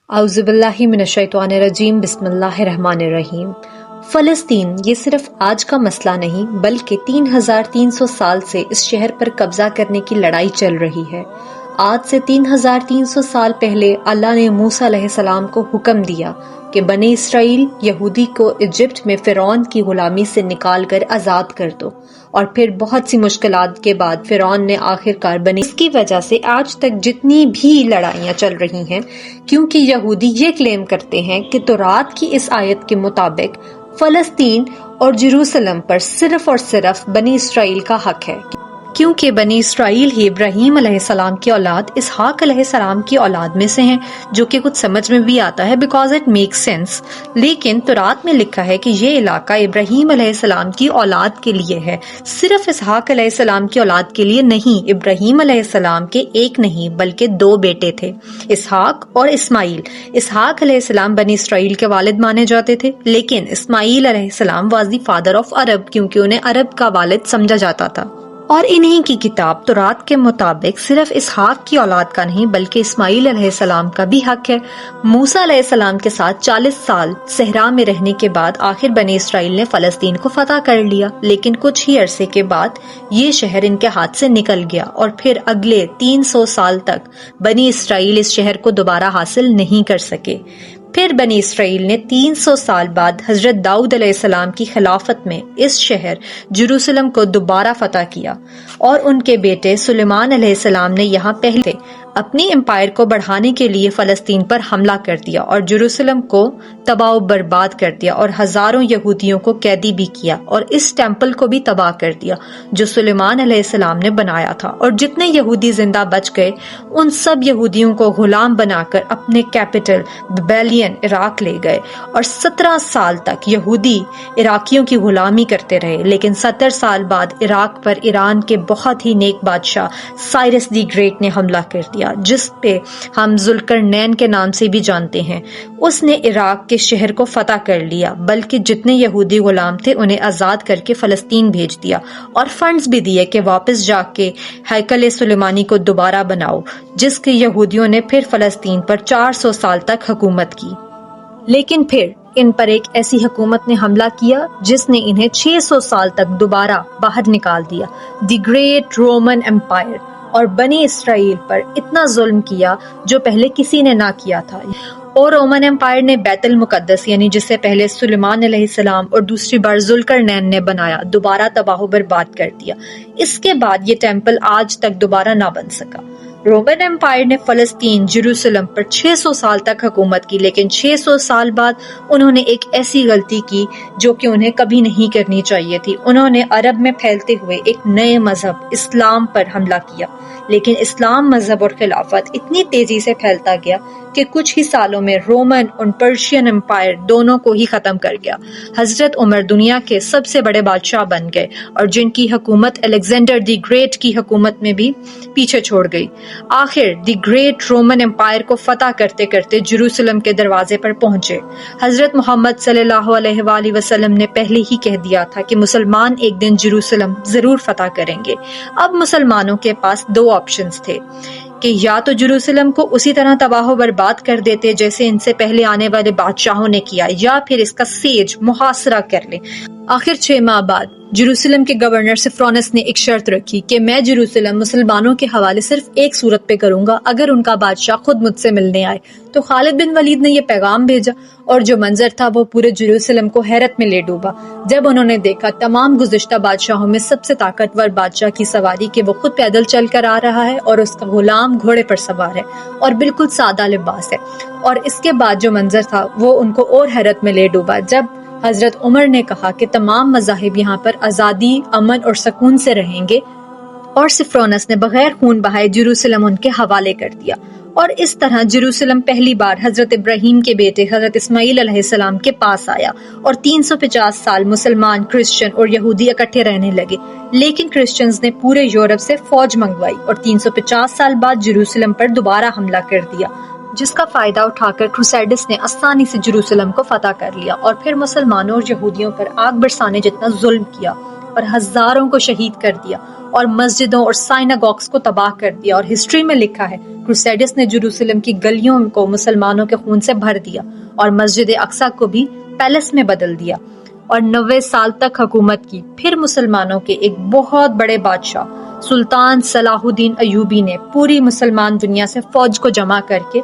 اعوذ باللہ من الشیطان الرجیم، بسم اللہ الرحمن الرحیم۔ فلسطین یہ صرف آج کا مسئلہ نہیں بلکہ 3300 سال سے اس شہر پر قبضہ کرنے کی لڑائی چل رہی ہے۔ آج سے 3300 سال پہلے اللہ نے موسیٰ علیہ السلام کو حکم دیا کہ بنی اسرائیل یہودی کو ایجپٹ میں فرعون کی غلامی سے نکال کر آزاد کر دو، اور پھر بہت سی مشکلات کے بعد فرعون نے آخرکار اس کی وجہ سے آج تک جتنی بھی لڑائیاں چل رہی ہیں، کیونکہ یہودی یہ کلیم کرتے ہیں کہ تورات کی اس آیت کے مطابق فلسطین اور جیروسلم پر صرف اور صرف بنی اسرائیل کا حق ہے، کیونکہ بنی اسرائیل ہی ابراہیم علیہ السلام کی اولاد، اسحاق علیہ السلام کی اولاد میں سے ہیں، جو کہ کچھ سمجھ میں بھی آتا ہے بیکاز اٹ میکس سینس۔ لیکن تورات میں لکھا ہے کہ یہ علاقہ ابراہیم علیہ السلام کی اولاد کے لیے ہے، صرف اسحاق علیہ السلام کی اولاد کے لیے نہیں۔ ابراہیم علیہ السلام کے ایک نہیں بلکہ دو بیٹے تھے، اسحاق اور اسماعیل۔ اسحاق علیہ السلام بنی اسرائیل کے والد مانے جاتے تھے، لیکن اسماعیل علیہ السلام was the father of Arab, کیونکہ انہیں عرب کا والد سمجھا جاتا تھا۔ اور انہی کی کتاب تورات کے مطابق صرف اسحاق کی اولاد کا نہیں بلکہ اسماعیل علیہ السلام کا بھی حق ہے۔ موسیٰ علیہ السلام کے ساتھ 40 سال صحرا میں رہنے کے بعد آخر بنی اسرائیل نے فلسطین کو فتح کر لیا، لیکن کچھ ہی عرصے کے بعد یہ شہر ان کے ہاتھ سے نکل گیا، اور پھر اگلے 300 سال تک بنی اسرائیل اس شہر کو دوبارہ حاصل نہیں کر سکے۔ پھر بنی اسرائیل نے 300 سال بعد حضرت داؤد علیہ السلام کی خلافت میں اس شہر جیروسلم کو دوبارہ فتح کیا، اور ان کے بیٹے سلیمان علیہ السلام نے یہاں پہلے اپنی امپائر کو بڑھانے کے لیے فلسطین پر حملہ کر دیا اور جیروسلم کو تباہ و برباد کر دیا، اور ہزاروں یہودیوں کو قیدی بھی کیا، اور اس ٹیمپل کو بھی تباہ کر دیا جو سلیمان علیہ السلام نے بنایا تھا۔ اور جتنے یہودی زندہ بچ گئے ان سب یہودیوں کو غلام بنا کر اپنے کیپٹل بیبیلین عراق لے گئے، اور 17 سال تک یہودی عراقیوں کی غلامی کرتے رہے۔ لیکن 70 سال بعد عراق پر ایران کے بہت ہی نیک بادشاہ سائرس دی گریٹ نے حملہ کر دیا، جس پہ ہم ذوالقرنین کے نام سے بھی جانتے ہیں۔ اس نے عراق کے شہر کو فتح کر لیا، بلکہ جتنے یہودی غلام تھے انہیں آزاد کر کے فلسطین بھیج دیا، اور فنڈز بھی دیے کہ واپس جا کے ہیکل سلیمانی کو دوبارہ بناؤ، جس کے یہودیوں نے پھر فلسطین پر 400 سال تک حکومت کی۔ لیکن پھر ان پر ایک ایسی حکومت نے حملہ کیا جس نے انہیں 600 سال تک دوبارہ باہر نکال دیا، دی گریٹ رومن امپائر، اور بنی اسرائیل پر اتنا ظلم کیا جو پہلے کسی نے نہ کیا تھا۔ اور رومن امپائر نے بیت المقدس، یعنی جسے پہلے سلیمان علیہ السلام اور دوسری بار ذوالقرنین نے بنایا، دوبارہ تباہ و برباد کر دیا۔ اس کے بعد یہ ٹیمپل آج تک دوبارہ نہ بن سکا۔ رومن امپائر نے فلسطین جیروسلم پر 600 سال تک حکومت کی، لیکن 600 سال بعد انہوں نے ایک ایسی غلطی کی جو کہ انہیں کبھی نہیں کرنی چاہیے تھی۔ انہوں نے عرب میں پھیلتے ہوئے ایک نئے مذہب اسلام پر حملہ کیا، لیکن اسلام مذہب اور خلافت اتنی تیزی سے پھیلتا گیا کہ کچھ ہی سالوں میں رومن اور پرشین امپائر دونوں کو ہی ختم کر گیا۔ حضرت عمر دنیا کے سب سے بڑے بادشاہ بن گئے، اور جن کی حکومت الیگزینڈر دی گریٹ کی حکومت میں بھی پیچھے چھوڑ گئی۔ آخر دی گریٹ رومن امپائر کو فتح کرتے کرتے جیروسلم کے دروازے پر پہنچے۔ حضرت محمد صلی اللہ علیہ وآلہ وسلم نے پہلے ہی کہہ دیا تھا کہ مسلمان ایک دن جیروسلم ضرور فتح کریں گے۔ اب مسلمانوں کے پاس دو آپشنز تھے کہ یا تو جیروسلم کو اسی طرح تباہ و برباد کر دیتے جیسے ان سے پہلے آنے والے بادشاہوں نے کیا، یا پھر اس کا سیج محاصرہ کر لیں۔ آخر 6 ماہ بعد جیروسلم کے گورنر سفرونس نے ایک شرط رکھی کہ میں جیروسلم مسلمانوں کے حوالے صرف ایک صورت پہ کروں گا، اگر ان کا بادشاہ خود مجھ سے ملنے آئے۔ تو خالد بن ولید نے یہ پیغام بھیجا، اور جو منظر تھا وہ پورے جیروسلم کو حیرت میں لے ڈوبا جب انہوں نے دیکھا تمام گزشتہ بادشاہوں میں سب سے طاقتور بادشاہ کی سواری کہ وہ خود پیدل چل کر آ رہا ہے، اور اس کا غلام گھوڑے پر سوار ہے، اور بالکل سادہ لباس ہے۔ اور اس کے بعد جو منظر تھا وہ ان کو اور حیرت میں لے ڈوبا جب حضرت عمر نے کہا کہ تمام مذاہب یہاں پر آزادی، امن اور سکون سے رہیں گے، اور سفرونس نے بغیر خون بہائے جیروسلم ان کے حوالے کر دیا۔ اور اس طرح جیروسلم پہلی بار حضرت ابراہیم کے بیٹے حضرت اسماعیل علیہ السلام کے پاس آیا، اور 350 سال مسلمان، کرسچن اور یہودی اکٹھے رہنے لگے۔ لیکن کرسچنز نے پورے یورپ سے فوج منگوائی اور 350 سال بعد جیروسلم پر دوبارہ حملہ کر دیا، جس کا فائدہ اٹھا کر کروسیڈرز نے آسانی سے جیروسلم کو فتح کر لیا، اور پھر مسلمانوں اور یہودیوں پر آگ برسانے جتنا ظلم کیا۔ اور ہزاروں کو شہید کر دیا اور مسجدوں اور سائناگوگس کو تباہ کر دیا، اور ہسٹری میں لکھا ہے کروسیڈرز نے جیروسلم کی گلیوں کو مسلمانوں کے خون سے بھر دیا اور مسجد اقصی کو بھی پیلس میں بدل دیا اور 90 سال تک حکومت کی۔ پھر مسلمانوں کے ایک بہت بڑے بادشاہ سلطان صلاح الدین ایوبی نے پوری مسلمان دنیا سے فوج کو جمع کر کے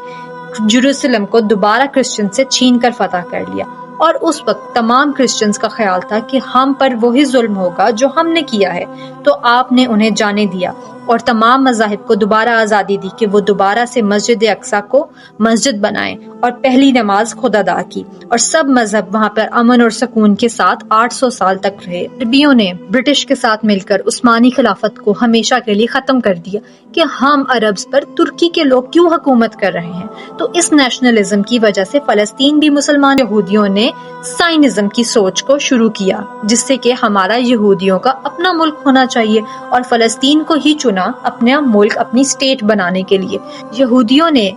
جیروسلم کو دوبارہ کرسچن سے چھین کر فتح کر لیا، اور اس وقت تمام کرسچنز کا خیال تھا کہ ہم پر وہی ظلم ہوگا جو ہم نے کیا ہے، تو آپ نے انہیں جانے دیا اور تمام مذاہب کو دوبارہ آزادی دی کہ وہ دوبارہ سے مسجد اقصی کو مسجد بنائیں اور پہلی نماز خود ادا کی، اور سب مذہب وہاں پر امن اور سکون کے ساتھ 800 سال تک رہے۔ عربیوں نے برٹش کے ساتھ مل کر عثمانی خلافت کو ہمیشہ کے لیے ختم کر دیا کہ ہم عربز پر ترکی کے لوگ کیوں حکومت کر رہے ہیں۔ تو اس نیشنلزم کی وجہ سے فلسطین بھی مسلمان یہودیوں نے سائنزم کی سوچ کو شروع کیا، جس سے کہ ہمارا یہودیوں کا اپنا ملک ہونا چاہیے، اور فلسطین کو ہی چنا اپنا ملک، اپنی اسٹیٹ بنانے کے لیے۔ یہودیوں نے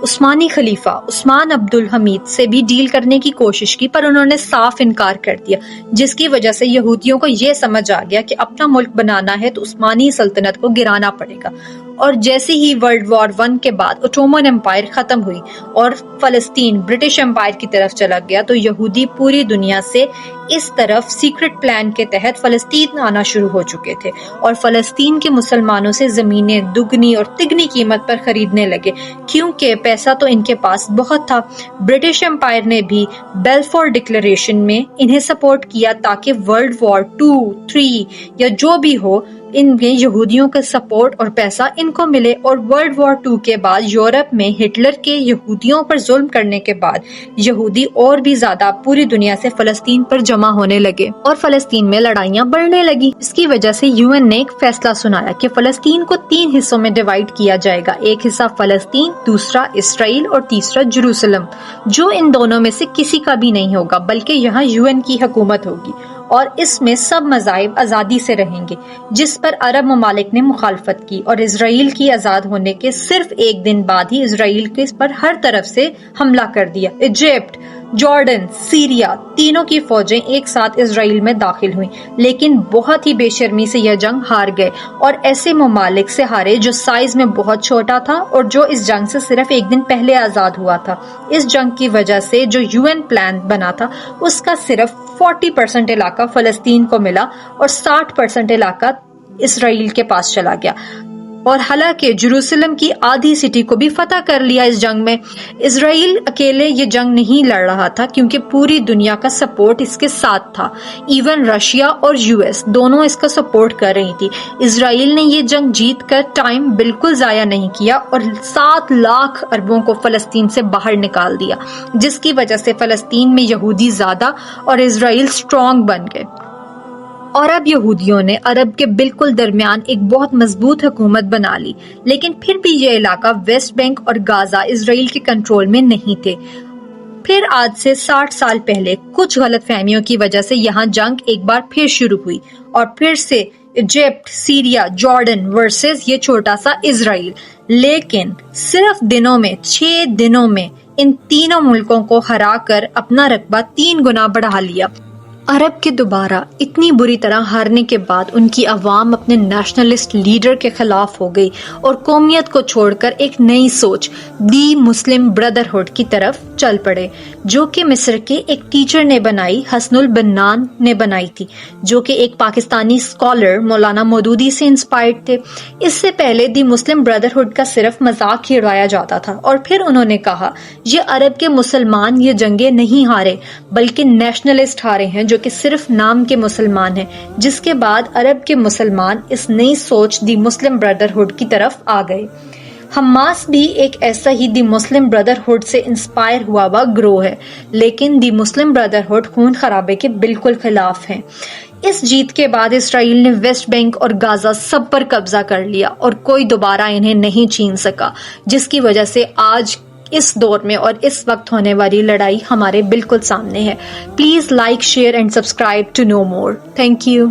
عثمانی خلیفہ عثمان عبد الحمید سے بھی ڈیل کرنے کی کوشش کی، پر انہوں نے صاف انکار کر دیا، جس کی وجہ سے یہودیوں کو یہ سمجھ آ گیا کہ اپنا ملک بنانا ہے تو عثمانی سلطنت کو گرانا پڑے گا۔ اور جیسے ہی ورلڈ وار 1 کے بعد اوٹومن امپائر ختم ہوئی اور فلسطین برٹش امپائر کی طرف چلا گیا، تو یہودی پوری دنیا سے اس طرف سیکرٹ پلان کے تحت فلسطین آنا شروع ہو چکے تھے، اور فلسطین کے مسلمانوں سے زمینیں دگنی اور تگنی قیمت پر خریدنے لگے، کیونکہ پیسہ تو ان کے پاس بہت تھا۔ برٹش امپائر نے بھی بیلفور ڈکلیریشن میں انہیں سپورٹ کیا تاکہ ورلڈ وار 2، 3 یا جو بھی ہو، ان میں یہودیوں کا سپورٹ اور پیسہ ان کو ملے۔ اور ورلڈ وار 2 کے بعد یورپ میں ہٹلر کے یہودیوں پر ظلم کرنے کے بعد یہودی اور بھی زیادہ پوری دنیا سے فلسطین پر جمع ہونے لگے اور فلسطین میں لڑائیاں بڑھنے لگی۔ اس کی وجہ سے UN نے ایک فیصلہ سنایا کہ فلسطین کو 3 حصوں میں ڈیوائیڈ کیا جائے گا، ایک حصہ فلسطین، دوسرا اسرائیل اور تیسرا جیروسلم، جو ان دونوں میں سے کسی کا بھی نہیں ہوگا، بلکہ یہاں UN کی حکومت ہوگی، اور اس میں سب مذاہب آزادی سے رہیں گے، جس پر عرب ممالک نے مخالفت کی، اور اسرائیل کی آزاد ہونے کے صرف ایک دن بعد ہی اسرائیل کے اس پر ہر طرف سے حملہ کر دیا۔ ایجپٹ، جارڈن، سیریا، تینوں کی فوجیں ایک ساتھ اسرائیل میں داخل ہوئیں، لیکن بہت ہی بے شرمی سے یہ جنگ ہار گئے، اور ایسے ممالک سے ہارے جو سائز میں بہت چھوٹا تھا اور جو اس جنگ سے صرف ایک دن پہلے آزاد ہوا تھا۔ اس جنگ کی وجہ سے جو UN پلان بنا تھا اس کا صرف 40% علاقہ فلسطین کو ملا اور 60% علاقہ اسرائیل کے پاس چلا گیا، اور حالانکہ جیروسلم کی آدھی سٹی کو بھی فتح کر لیا اس جنگ میں۔ اسرائیل اکیلے یہ جنگ نہیں لڑ رہا تھا، کیونکہ پوری دنیا کا سپورٹ اس کے ساتھ تھا، ایون رشیا اور US دونوں اس کا سپورٹ کر رہی تھی۔ اسرائیل نے یہ جنگ جیت کر ٹائم بالکل ضائع نہیں کیا اور 7 لاکھ عربوں کو فلسطین سے باہر نکال دیا، جس کی وجہ سے فلسطین میں یہودی زیادہ اور اسرائیل اسٹرانگ بن گئے، اور اب یہودیوں نے عرب کے بالکل درمیان ایک بہت مضبوط حکومت بنا لی۔ لیکن پھر بھی یہ علاقہ ویسٹ بینک اور غازہ اسرائیل کے کنٹرول میں نہیں تھے۔ پھر آج سے 60 سال پہلے کچھ غلط فہمیوں کی وجہ سے یہاں جنگ ایک بار پھر شروع ہوئی، اور پھر سے ایجپٹ، سیریا، جارڈن ورسز یہ چھوٹا سا اسرائیل۔ لیکن صرف 6 دنوں میں ان تینوں ملکوں کو ہرا کر اپنا رقبہ 3 گنا بڑھا لیا۔ عرب کے دوبارہ اتنی بری طرح ہارنے کے بعد ان کی عوام اپنے نیشنلسٹ لیڈر کے خلاف ہو گئی اور قومیت کو چھوڑ کر ایک نئی سوچ دی مسلم بردرہڈ کی طرف چل پڑے، جو کہ مصر کے ایک ٹیچر نے بنائی، حسن البنان نے بنائی تھی، جو کہ ایک پاکستانی اسکالر مولانا مودودی سے انسپائرڈ تھے۔ اس سے پہلے دی مسلم بردرہڈ کا صرف مذاق ہی اڑایا جاتا تھا، اور پھر انہوں نے کہا یہ عرب کے مسلمان یہ جنگیں نہیں ہارے بلکہ نیشنلسٹ ہارے ہیں، جو کہ صرف نام کے مسلمان ہیں، جس کے بعد عرب کے مسلمان اس نئی سوچ دی مسلم بردرہڈ کی طرف آ گئے۔ حماس بھی ایک ایسا ہی دی مسلم بردرہڈ سے انسپائر ہوا گروہ ہے، لیکن دی مسلم بردرہڈ خون خرابے کے بالکل خلاف ہیں۔ اس جیت کے بعد اسرائیل نے ویسٹ بینک اور غازہ سب پر قبضہ کر لیا، اور کوئی دوبارہ انہیں نہیں چھین سکا، جس کی وجہ سے آج اس دور میں اور اس وقت ہونے والی لڑائی ہمارے بالکل سامنے ہے۔ Please like, share and subscribe to know more. Thank you.